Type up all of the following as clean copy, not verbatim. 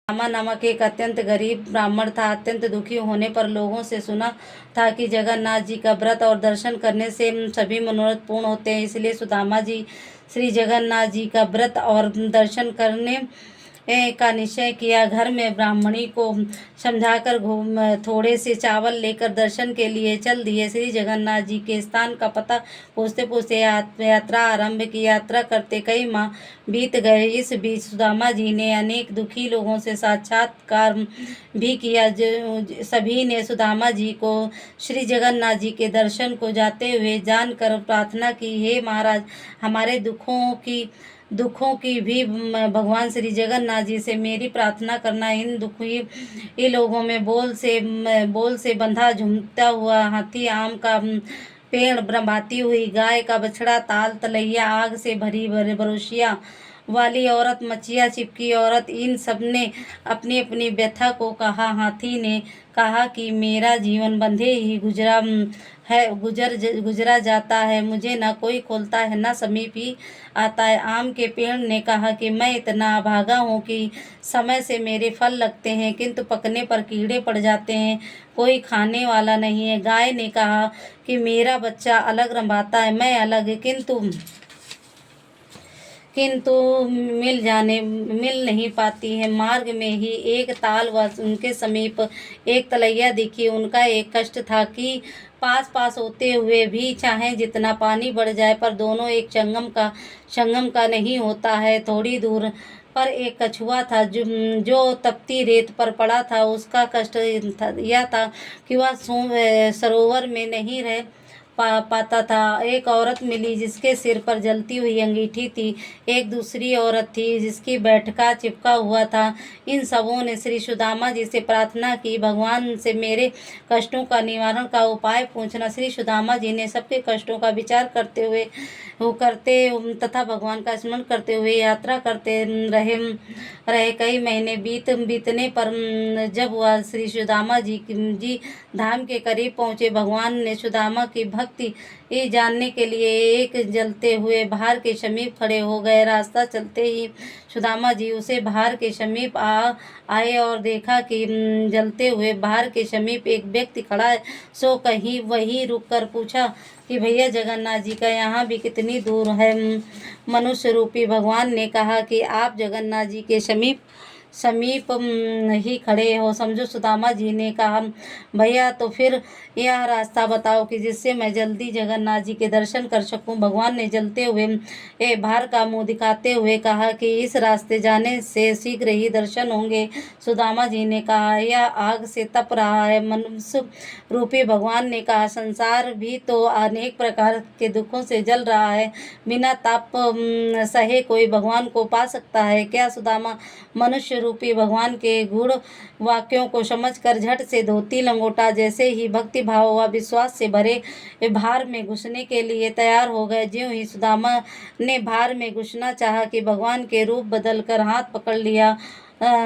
सुदामा नामक एक अत्यंत गरीब ब्राह्मण था। अत्यंत दुखी होने पर लोगों से सुना था कि जगन्नाथ जी का व्रत और दर्शन करने से सभी मनोरथ पूर्ण होते हैं। इसलिए सुदामा जी श्री जगन्नाथ जी का व्रत और दर्शन करने का निश्चय किया। घर में ब्राह्मणी को समझाकर थोड़े से चावल लेकर दर्शन के लिए चल दिए। श्री जगन्नाथ जी के स्थान का पता पूछते पूछते यात्रा आरंभ की। यात्रा करते कई माह बीत गए। इस बीच सुदामा जी ने अनेक दुखी लोगों से साक्षात्कार भी किया। सभी ने सुदामा जी को श्री जगन्नाथ जी के दर्शन को जाते हुए जानकर प्रार्थना की, हे महाराज, हमारे दुखों की भी भगवान श्री जगन्नाथ जी से मेरी प्रार्थना करना। इन दुखी लोगों में बोल से बंधा झूमता हुआ हाथी, आम का पेड़, ब्रह्माती हुई गाय का बछड़ा, ताल तलैया, आग से भरी बरोशिया वाली औरत, मचिया चिपकी औरत, इन सब ने अपनी अपनी व्यथा को कहा। हाथी ने कहा कि मेरा जीवन बंधे ही गुजरा जाता है, मुझे न कोई खोलता है न समीप ही आता है। आम के पेड़ ने कहा कि मैं इतना अभागा हूँ कि समय से मेरे फल लगते हैं किंतु पकने पर कीड़े पड़ जाते हैं, कोई खाने वाला नहीं है। गाय ने कहा कि मेरा बच्चा अलग रंभाता है, मैं अलग, किंतु मिल नहीं पाती है। मार्ग में ही एक ताल व उनके समीप एक तलैया दिखी। उनका एक कष्ट था कि पास होते हुए भी चाहे जितना पानी बढ़ जाए पर दोनों एक संगम का नहीं होता है। थोड़ी दूर पर एक कछुआ था जो तपती रेत पर पड़ा था। उसका कष्ट यह था कि वह सरोवर में नहीं रह पाता था। एक औरत मिली जिसके सिर पर जलती हुई अंगीठी थी। एक दूसरी औरत थी जिसकी बैठका चिपका हुआ था। इन सबों ने श्री सुदामा जी से प्रार्थना की, भगवान से मेरे कष्टों का निवारण का उपाय पूछना। श्री सुदामा जी ने सबके कष्टों का विचार करते तथा भगवान का स्मरण करते हुए यात्रा करते रहे। कई महीने बीतने पर जब वह श्री सुदामा जी धाम के करीब पहुँचे, भगवान ने सुदामा की भक्ति जानने के लिए एक जलते हुए भार के समीप खड़े हो गए। रास्ता चलते ही सुदामा जी उसे भार के समीप आए और देखा कि जलते हुए भार के समीप एक व्यक्ति खड़ा है। सो कहीं वहीं रुककर पूछा कि भैया, जगन्नाथ जी का यहाँ भी कितनी दूर है? मनुष्य रूपी भगवान ने कहा कि आप जगन्नाथ जी के समीप ही खड़े हो, समझो। सुदामा जी ने कहा, भैया तो फिर यह रास्ता बताओ कि जिससे मैं जल्दी जगन्नाथ जी के दर्शन कर सकूं। भगवान ने जलते हुए भार का मुंह दिखाते हुए कहा कि इस रास्ते जाने से शीघ्र ही दर्शन होंगे। सुदामा जी ने कहा, यह आग से तप रहा है। मनुष्य रूपी भगवान ने कहा, संसार भी तो अनेक प्रकार के दुखों से जल रहा है, बिना ताप सहे कोई भगवान को पा सकता है क्या? सुदामा मनुष्य रूपी भगवान के गूढ़ वाक्यों को समझकर झट से धोती लंगोटा जैसे ही भक्ति भाव व विश्वास से भरे भार में घुसने के लिए तैयार हो गए। ज्यों ही सुदामा ने भार में घुसना चाहा कि भगवान के रूप बदलकर हाथ पकड़ लिया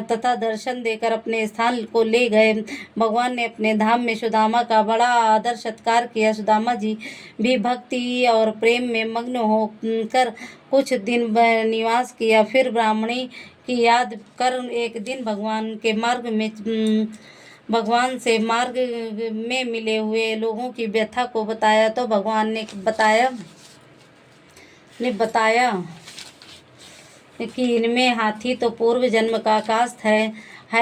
तथा दर्शन देकर अपने स्थान को ले गए। भगवान ने अपने धाम में सुदामा का बड़ा आदर सत्कार किया। सुदामा जी भी भक्ति और प्रेम में मग्न होकर कुछ दिन निवास किया। फिर ब्राह्मणी की याद कर एक दिन भगवान से मार्ग में मिले हुए लोगों की व्यथा को बताया तो भगवान ने बताया कि इनमें हाथी तो पूर्व जन्म का काष्ठ है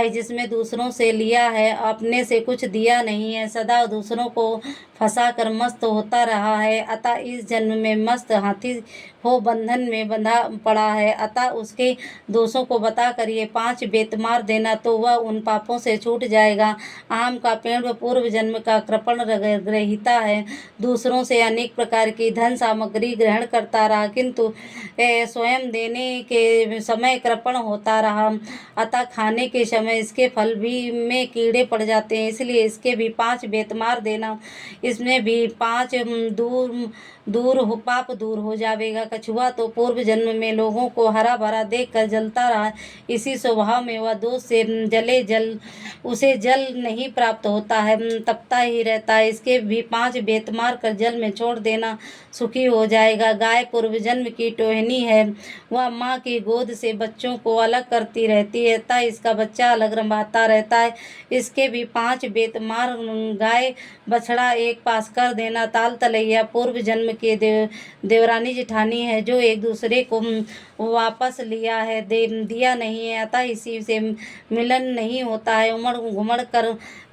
जिसमें दूसरों से लिया है, अपने से कुछ दिया नहीं है, सदा दूसरों को फंसा कर मस्त होता रहा है, अतः इस जन्म में मस्त हाथी हो बंधन में बंधा पड़ा है। अतः उसके दोषों को बताकर ये 5 बेत मार देना तो वह उन पापों से छूट जाएगा। आम का पेड़ पूर्व जन्म का कृपण ग्रहीता है, दूसरों से अनेक प्रकार की धन सामग्री ग्रहण करता रहा किंतु स्वयं देने के समय कृपण होता रहा, अतः खाने के समय इसके फल भी में कीड़े पड़ जाते हैं, इसलिए इसके भी 5 बेत मार देना, इसमें भी 5 पाप दूर हो जाएगा। कछुआ तो पूर्व जन्म में लोगों को हरा भरा देखकर जलता रहा, इसी स्वभाव में वह दोष से उसे जल नहीं प्राप्त होता है, तपता ही रहता है, इसके भी 5 बेत मार कर जल में छोड़ देना, सुखी हो जाएगा। गाय पूर्व जन्म की टोहनी है, वह माँ की गोद से बच्चों को अलग करती रहती है, अतः इसका बच्चा बच्चा अलग रंभाता रहता है। इसके भी 5 बेत मार, गाय बछड़ा एक पास कर देना। ताल तलैया पूर्व जन्म के देवरानी जेठानी है, जो एक दूसरे को वापस लिया है, दिया नहीं है, अतः इसी से मिलन नहीं होता है, उमड़ घुमड़ कर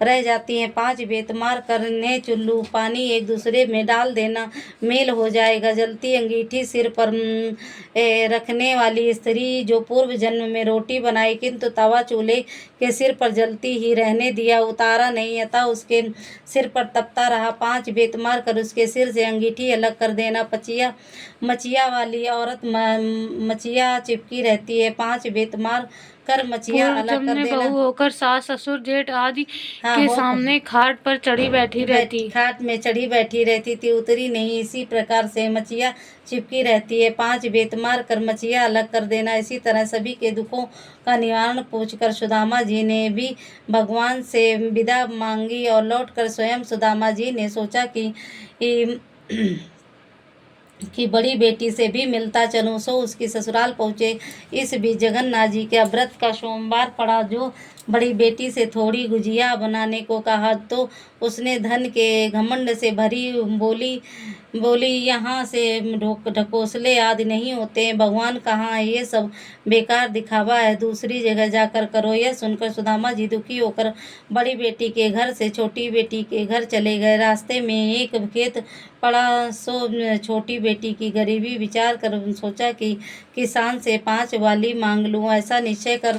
रह जाती हैं। 5 बेत मार करने चुल्लू पानी एक दूसरे में डाल देना, मेल हो जाएगा। जलती अंगीठी सिर पर रखने वाली स्त्री, जो पूर्व जन्म में रोटी बनाई किंतु तवा चूल्हे के सिर पर जलती ही रहने दिया, उतारा नहीं, अतः उसके सिर पर तपता रहा। 5 बेत मार कर उसके सिर से अंगीठी अलग कर देना। मचिया वाली औरत मचिया चिपकी रहती है, 5 बेत मार कर मचिया पूर्व अलग जन्म कर में देना। बहू होकर सास ससुर जेठ आदि हाँ, के हो सामने खाट पर चढ़ी बैठी रहती। खाट में चढ़ी बैठी रहती थी, उतरी नहीं। इसी प्रकार से मचिया चिपकी रहती है। 5 बेत मार कर मचिया अलग कर देना। इसी तरह सभी के दुखों का निवारण पूछकर सुदामा जी ने भी भगवान से विदा मांगी और लौटकर स्वयं सुदामा जी ने सोचा कि बड़ी बेटी से भी मिलता चलूं। सो उसकी ससुराल पहुँचे। इस बीच जगन्नाथ जी के व्रत का सोमवार पड़ा। जो बड़ी बेटी से थोड़ी गुजिया बनाने को कहा तो उसने धन के घमंड से भरी बोली यहाँ से ढकोसले आदि नहीं होते हैं, भगवान कहाँ है, ये सब बेकार दिखावा है, दूसरी जगह जाकर करो। यह सुनकर सुदामा जी दुखी होकर बड़ी बेटी के घर से छोटी बेटी के घर चले गए। रास्ते में एक खेत पड़ा, सो छोटी बेटी की गरीबी विचार कर सोचा कि किसान से 5 वाली मांग लूँ। ऐसा निश्चय कर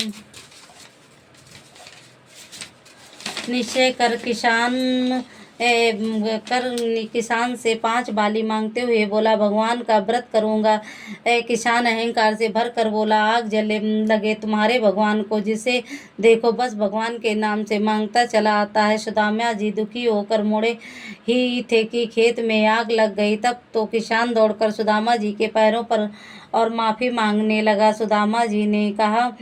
किसान से 5 बाली मांगते हुए बोला, भगवान का व्रत करूँगा। किसान अहंकार से भर कर बोला, आग जले लगे तुम्हारे भगवान को, जिसे देखो बस भगवान के नाम से मांगता चला आता है। सुदामा जी दुखी होकर मुड़े ही थे कि खेत में आग लग गई। तब तो किसान दौड़कर सुदामा जी के पैरों पर और माफ़ी मांगने लगा। सुदामा जी ने कहा,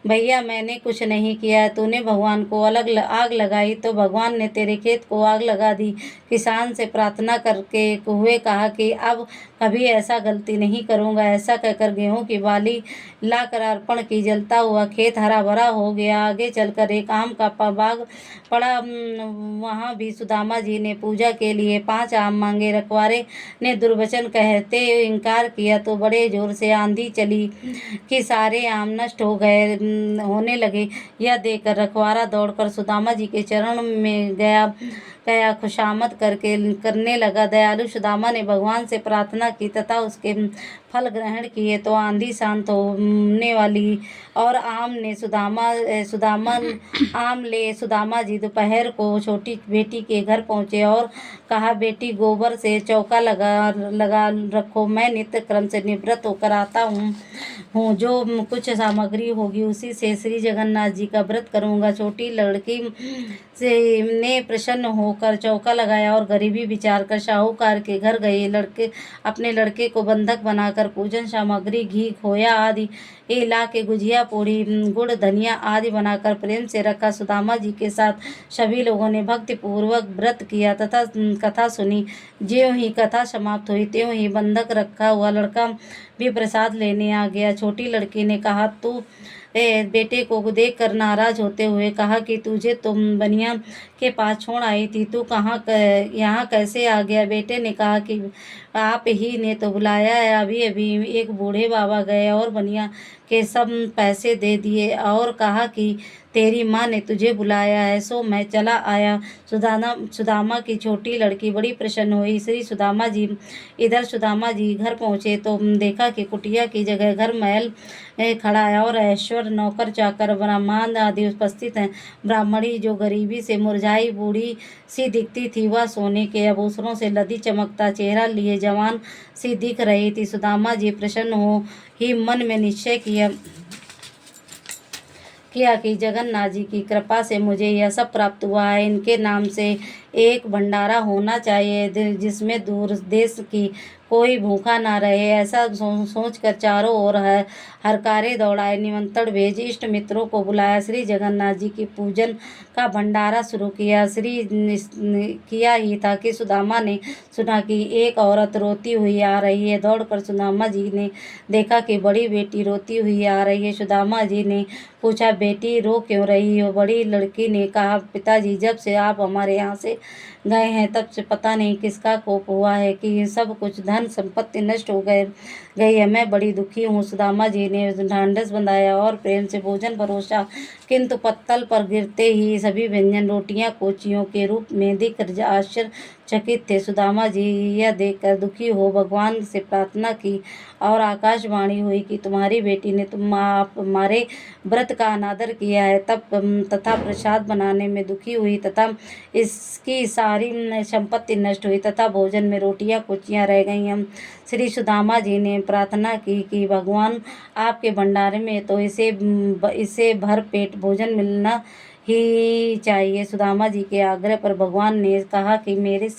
भैया मैंने कुछ नहीं किया, तूने भगवान को आग लगाई तो भगवान ने तेरे खेत को आग लगा दी। किसान से प्रार्थना करके हुए कहा कि अब कभी ऐसा गलती नहीं करूँगा। ऐसा कहकर गेहूं की बाली लाकर अर्पण की। जलता हुआ खेत हरा भरा हो गया। आगे चलकर एक आम का बाग पड़ा, वहाँ भी सुदामा जी ने पूजा के लिए 5 आम मांगे। रखवारे ने दुर्वचन कहते इनकार किया तो बड़े जोर से आंधी चली कि सारे आम नष्ट होने लगे। यह देखकर रखवारा दौड़कर सुदामा जी के चरण में गया खुशामद करने लगा। दयालु सुदामा ने भगवान से प्रार्थना की तथा उसके फल ग्रहण किए तो आंधी शांत होने वाली और आम ले सुदामा जी दोपहर को छोटी बेटी के घर पहुँचे और कहा, बेटी गोबर से चौका लगा रखो, मैं नित्य क्रम से निवृत्त होकर आता हूँ। जो कुछ सामग्री होगी उसी से श्री जगन्नाथ जी का व्रत करूँगा। छोटी लड़की ने प्रसन्न होकर चौका लगाया और गरीबी विचार कर साहूकार के घर गए। अपने लड़के को बंधक बनाकर पूजन सामग्री घी खोया आदि ला के गुजिया पूड़ी गुड़ धनिया आदि बनाकर प्रेम से रखा। सुदामा जी के साथ सभी लोगों ने भक्ति पूर्वक व्रत किया तथा कथा सुनी। ज्यों ही कथा समाप्त हुई त्यों ही बंधक रखा हुआ लड़का भी प्रसाद लेने आ गया। छोटी लड़की ने कहा, तू बेटे को देख कर नाराज होते हुए कहा कि तुझे तुम बनिया के पास छोड़ आई थी, तू यहाँ कैसे आ गया। बेटे ने कहा कि आप ही ने तो बुलाया है, अभी अभी एक बूढ़े बाबा गए और बनिया के सब पैसे दे दिए और कहा कि तेरी माँ ने तुझे बुलाया है, सो मैं चला आया। सुदामा की छोटी लड़की बड़ी प्रसन्न हुई। श्री सुदामा जी घर पहुँचे तो देखा कि कुटिया की जगह घर महल खड़ा है और ऐश्वर्य नौकर चाकर ब्राह्मण आदि उपस्थित हैं। ब्राह्मणी जो गरीबी से मुरझाई बूढ़ी सी दिखती थी, वह सोने के आभूषणों से लदी चमकता चेहरा लिए जवान सी दिख रही थी। सुदामा जी प्रसन्न हो ही मन में निश्चय किया कि जगन्नाथ जी की कृपा से मुझे यह सब प्राप्त हुआ है। इनके नाम से एक भंडारा होना चाहिए जिसमें दूर देश की कोई भूखा ना रहे। ऐसा सोचकर चारों ओर हरकारे दौड़ाए, निमंत्रण भेजे, इष्ट मित्रों को बुलाया, श्री जगन्नाथ जी की पूजन का भंडारा शुरू किया। किया ही था कि सुदामा ने सुना कि एक औरत रोती हुई आ रही है। दौड़कर सुदामा जी ने देखा कि बड़ी बेटी रोती हुई आ रही है। सुदामा जी ने पूछा, बेटी रो क्यों रही हो? बड़ी लड़की ने कहा, पिताजी जब से आप हमारे यहाँ से गए हैं तब से पता नहीं किसका कोप हुआ है कि सब कुछ धन संपत्ति नष्ट हो गई है। मैं बड़ी दुखी हूँ। सुदामा जी ने ढांढस बंधाया और प्रेम से भोजन परोसा, किंतु पत्तल पर गिरते ही सभी व्यंजन रोटियां कोचियों के रूप में दिख आश्चर्यचकित थे। सुदामा जी यह देखकर दुखी हो भगवान से प्रार्थना की और आकाशवाणी हुई कि तुम्हारी बेटी ने हमारे व्रत का अनादर किया है तथा प्रसाद बनाने में दुखी हुई तथा इसकी सारी संपत्ति नष्ट हुई तथा भोजन में रोटियां कुचियां रह गई। हम श्री सुदामा जी ने प्रार्थना की कि भगवान आपके भंडारे में तो इसे भर पेट भोजन मिलना ही चाहिए। सुदामा जी के आग्रह पर भगवान ने कहा कि मेरे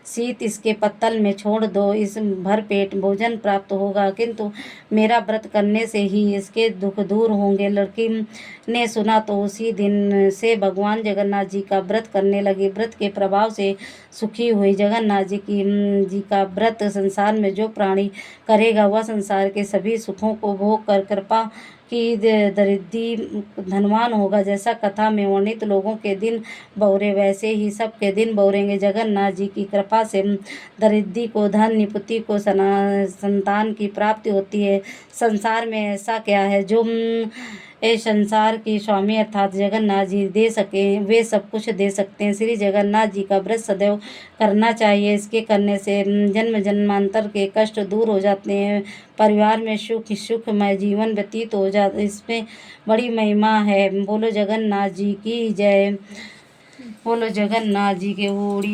शीत इसके पत्तल में छोड़ दो, इस भर पेट भोजन प्राप्त होगा, किंतु मेरा व्रत करने से ही इसके दुख दूर होंगे। लड़की ने सुना तो उसी दिन से भगवान जगन्नाथ जी का व्रत करने लगी। व्रत के प्रभाव से सुखी हुई जगन्नाथ जी का व्रत संसार में जो प्राणी करेगा वह संसार के सभी सुखों को भोग कर कृपा की दरिद्री धनवान होगा। जैसा कथा में वर्णित लोगों के दिन बहुरे वैसे ही सबके दिन बहुरेंगे। जगन्नाथ जी की कृपा से दरिद्री को धन, निपुति को संतान की प्राप्ति होती है। संसार में ऐसा क्या है जो इस संसार के स्वामी अर्थात जगन्नाथ जी दे सके? वे सब कुछ दे सकते हैं। श्री जगन्नाथ जी का व्रत सदैव करना चाहिए। इसके करने से जन्म जन्मांतर के कष्ट दूर हो जाते हैं, परिवार में सुखमय जीवन व्यतीत हो जाता है। इसमें बड़ी महिमा है। बोलो जगन्नाथ जी की जय। बोलो जगन्नाथ जी के ओड़ी।